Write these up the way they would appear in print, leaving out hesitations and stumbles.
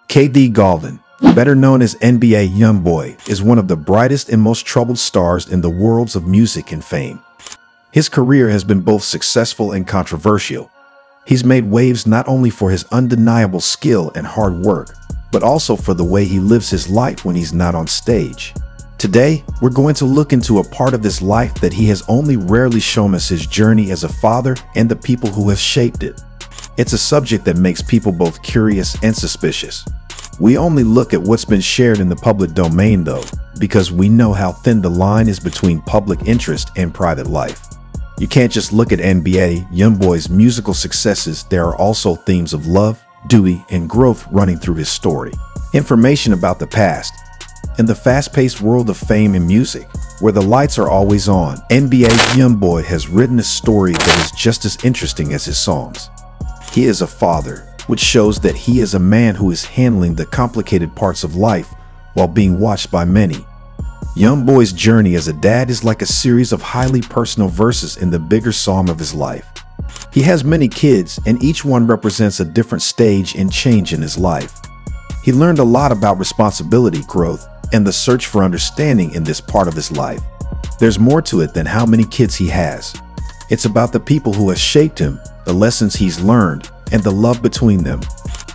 KD Galvin, better known as NBA YoungBoy, is one of the brightest and most troubled stars in the worlds of music and fame. His career has been both successful and controversial. He's made waves not only for his undeniable skill and hard work, but also for the way he lives his life when he's not on stage. Today, we're going to look into a part of his life that he has only rarely shown us: his journey as a father and the people who have shaped it. It's a subject that makes people both curious and suspicious. We only look at what's been shared in the public domain, though, because we know how thin the line is between public interest and private life. You can't just look at NBA YoungBoy's musical successes. There are also themes of love, duty, and growth running through his story. Information about the past. In the fast-paced world of fame and music, where the lights are always on, NBA YoungBoy has written a story that is just as interesting as his songs. He is a father, which shows that he is a man who is handling the complicated parts of life while being watched by many. YoungBoy's journey as a dad is like a series of highly personal verses in the bigger psalm of his life. He has many kids, and each one represents a different stage and change in his life. He learned a lot about responsibility, growth, and the search for understanding in this part of his life. There's more to it than how many kids he has. It's about the people who have shaped him, the lessons he's learned, and the love between them.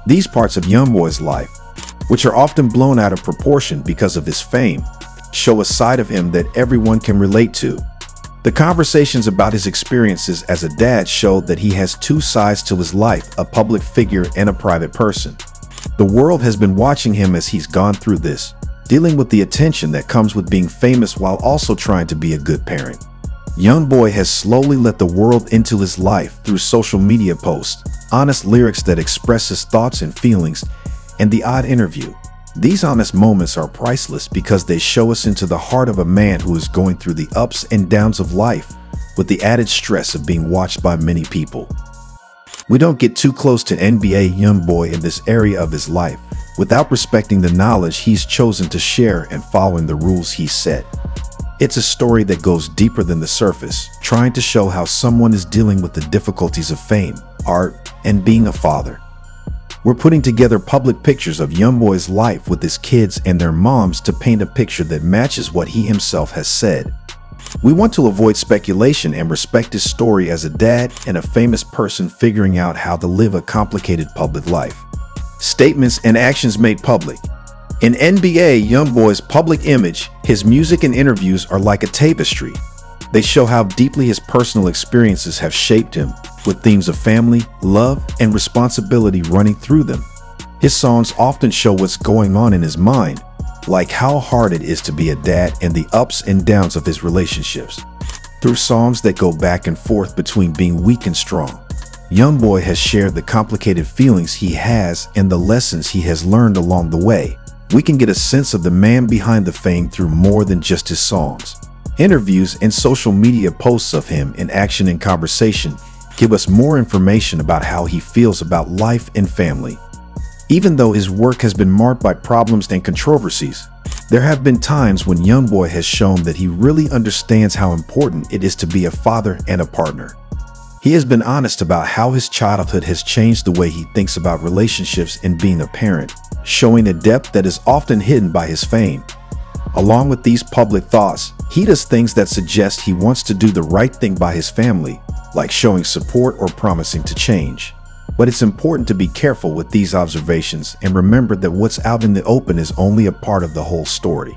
These parts of YoungBoy's life, which are often blown out of proportion because of his fame, show a side of him that everyone can relate to. The conversations about his experiences as a dad show that he has two sides to his life: a public figure and a private person. The world has been watching him as he's gone through this, dealing with the attention that comes with being famous while also trying to be a good parent. YoungBoy has slowly let the world into his life through social media posts, honest lyrics that express his thoughts and feelings, and the odd interview. These honest moments are priceless because they show us into the heart of a man who is going through the ups and downs of life with the added stress of being watched by many people. We don't get too close to NBA YoungBoy in this area of his life without respecting the knowledge he's chosen to share and following the rules he's set. It's a story that goes deeper than the surface, trying to show how someone is dealing with the difficulties of fame, art, and being a father. We're putting together public pictures of YoungBoy's life with his kids and their moms to paint a picture that matches what he himself has said. We want to avoid speculation and respect his story as a dad and a famous person figuring out how to live a complicated public life. Statements and actions made public. In NBA YoungBoy's public image, his music and interviews are like a tapestry. They show how deeply his personal experiences have shaped him, with themes of family, love, and responsibility running through them. His songs often show what's going on in his mind, like how hard it is to be a dad and the ups and downs of his relationships. Through songs that go back and forth between being weak and strong, YoungBoy has shared the complicated feelings he has and the lessons he has learned along the way. We can get a sense of the man behind the fame through more than just his songs. Interviews and social media posts of him in action and conversation give us more information about how he feels about life and family. Even though his work has been marked by problems and controversies, there have been times when YoungBoy has shown that he really understands how important it is to be a father and a partner. He has been honest about how his childhood has changed the way he thinks about relationships and being a parent, showing a depth that is often hidden by his fame. Along with these public thoughts, he does things that suggest he wants to do the right thing by his family, like showing support or promising to change. But it's important to be careful with these observations and remember that what's out in the open is only a part of the whole story.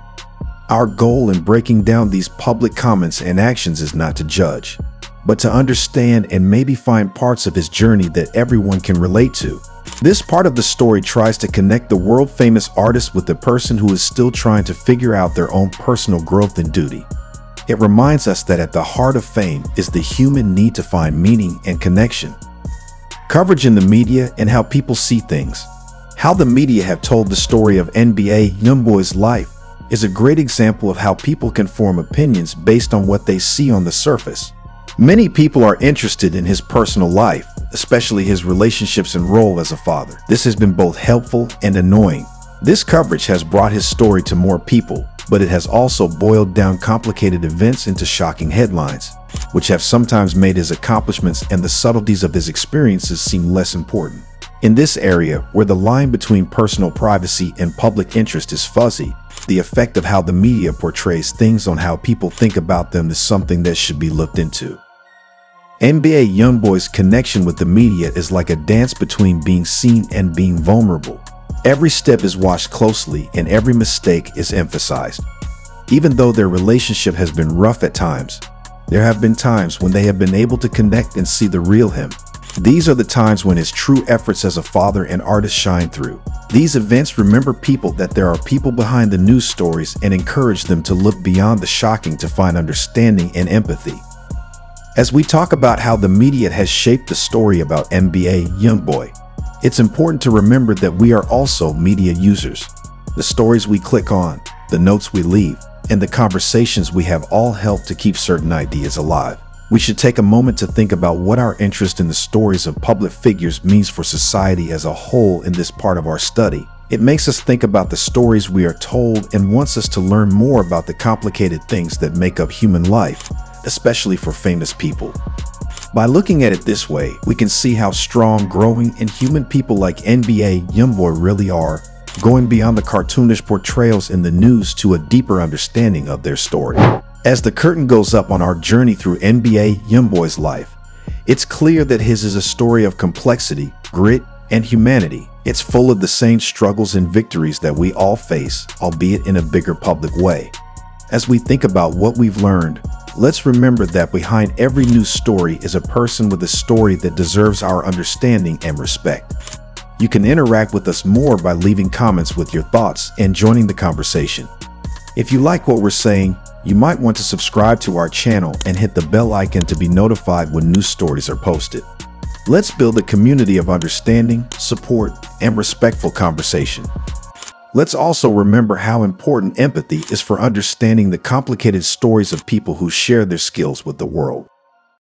Our goal in breaking down these public comments and actions is not to judge, but to understand and maybe find parts of his journey that everyone can relate to. This part of the story tries to connect the world-famous artist with the person who is still trying to figure out their own personal growth and duty. It reminds us that at the heart of fame is the human need to find meaning and connection. Coverage in the media and how people see things. How the media have told the story of NBA YoungBoy's life is a great example of how people can form opinions based on what they see on the surface. Many people are interested in his personal life, especially his relationships and role as a father. This has been both helpful and annoying. This coverage has brought his story to more people, but it has also boiled down complicated events into shocking headlines, which have sometimes made his accomplishments and the subtleties of his experiences seem less important. In this area, where the line between personal privacy and public interest is fuzzy, the effect of how the media portrays things on how people think about them is something that should be looked into. NBA YoungBoy's connection with the media is like a dance between being seen and being vulnerable. Every step is watched closely and every mistake is emphasized. Even though their relationship has been rough at times, there have been times when they have been able to connect and see the real him. These are the times when his true efforts as a father and artist shine through. These events remember people that there are people behind the news stories and encourage them to look beyond the shocking to find understanding and empathy. As we talk about how the media has shaped the story about NBA YoungBoy, it's important to remember that we are also media users. The stories we click on, the notes we leave, and the conversations we have all help to keep certain ideas alive. We should take a moment to think about what our interest in the stories of public figures means for society as a whole in this part of our study. It makes us think about the stories we are told and wants us to learn more about the complicated things that make up human life, especially for famous people. By looking at it this way, we can see how strong, growing, and human people like NBA YoungBoy really are, going beyond the cartoonish portrayals in the news to a deeper understanding of their story. As the curtain goes up on our journey through NBA YoungBoy's life, it's clear that his is a story of complexity, grit, and humanity. It's full of the same struggles and victories that we all face, albeit in a bigger public way. As we think about what we've learned, let's remember that behind every news story is a person with a story that deserves our understanding and respect. You can interact with us more by leaving comments with your thoughts and joining the conversation. If you like what we're saying, you might want to subscribe to our channel and hit the bell icon to be notified when new stories are posted. Let's build a community of understanding, support, and respectful conversation. Let's also remember how important empathy is for understanding the complicated stories of people who share their skills with the world.